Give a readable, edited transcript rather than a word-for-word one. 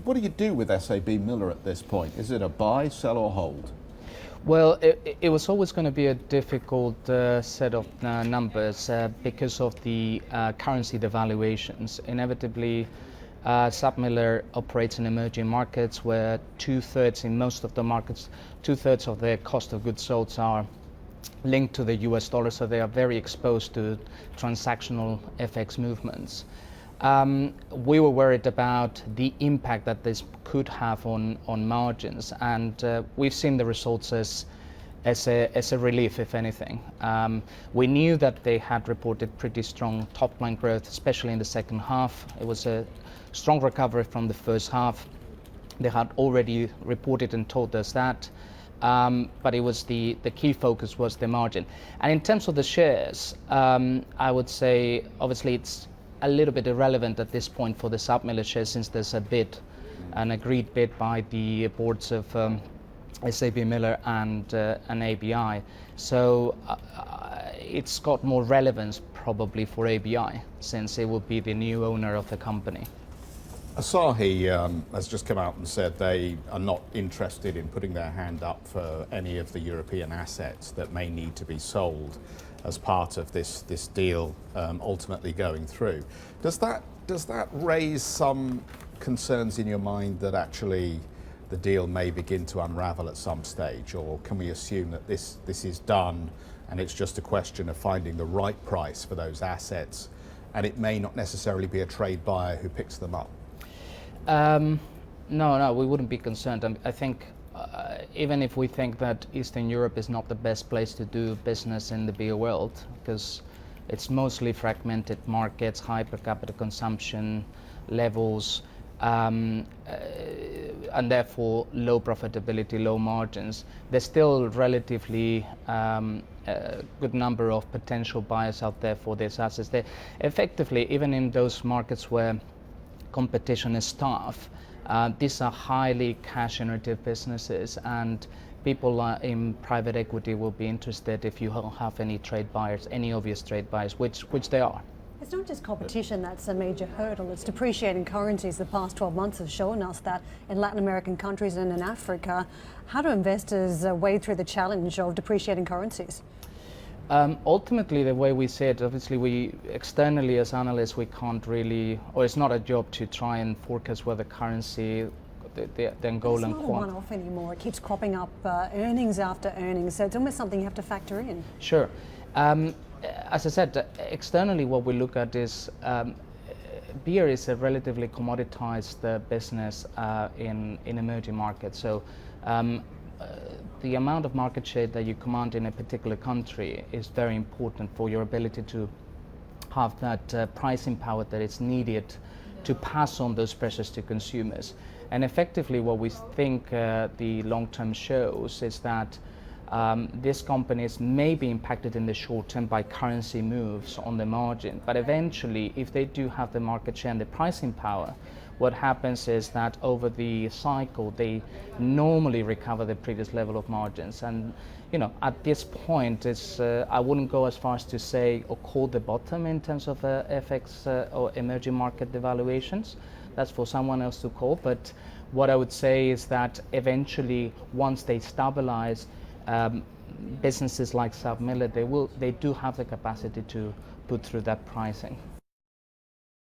What do you do with SAB Miller at this point? Is it a buy, sell or hold? Well, it was always going to be a difficult set of numbers because of the currency devaluations. Inevitably, SAB Miller operates in emerging markets where two-thirds in most of the markets, two-thirds of their cost of goods sold are linked to the US dollar, so they are very exposed to transactional FX movements. We were worried about the impact that this could have on margins, and we've seen the results as a relief, if anything. We knew that they had reported pretty strong top-line growth, especially in the second half. It was a strong recovery from the first half. They had already reported and told us that, but it was the key focus was the margin. And in terms of the shares, I would say obviously it's a little bit irrelevant at this point for the SAB Miller shares, since there's a bid, an agreed bid by the boards of SAB Miller and ABI. So it's got more relevance probably for ABI, since it will be the new owner of the company. Asahi has just come out and said they are not interested in putting their hand up for any of the European assets that may need to be sold as part of this deal ultimately going through. Does that raise some concerns in your mind that actually the deal may begin to unravel at some stage, or can we assume that this is done and it's just a question of finding the right price for those assets, and it may not necessarily be a trade buyer who picks them up? No, we wouldn't be concerned. I think even if we think that Eastern Europe is not the best place to do business in the beer world, because it's mostly fragmented markets, high per capita consumption levels, and therefore low profitability, low margins, there's still relatively a good number of potential buyers out there for these assets. They effectively, even in those markets where competition is tough, these are highly cash generative businesses, and people in private equity will be interested if you don't have any trade buyers, any obvious trade buyers, which they are. It's not just competition that's a major hurdle, it's depreciating currencies. The past 12 months have shown us that in Latin American countries and in Africa. How do investors wade through the challenge of depreciating currencies? Ultimately, the way we see it, obviously we externally as analysts, we can't really, or it's not a job to try and forecast whether currency, the Angolan It's not a one-off anymore. It keeps cropping up earnings after earnings, so it's almost something you have to factor in. Sure. As I said, externally what we look at is beer is a relatively commoditized business in emerging markets. So the amount of market share that you command in a particular country is very important for your ability to have that pricing power that is needed to pass on those pressures to consumers. And effectively what we think the long term shows is that these companies may be impacted in the short term by currency moves on the margin, but eventually if they do have the market share and the pricing power, what happens is that over the cycle they normally recover the previous level of margins. And at this point it's I wouldn't go as far as to say or call the bottom in terms of FX or emerging market devaluations. That's for someone else to call, but what I would say is that eventually once they stabilize, businesses like SAB Miller, they do have the capacity to put through that pricing.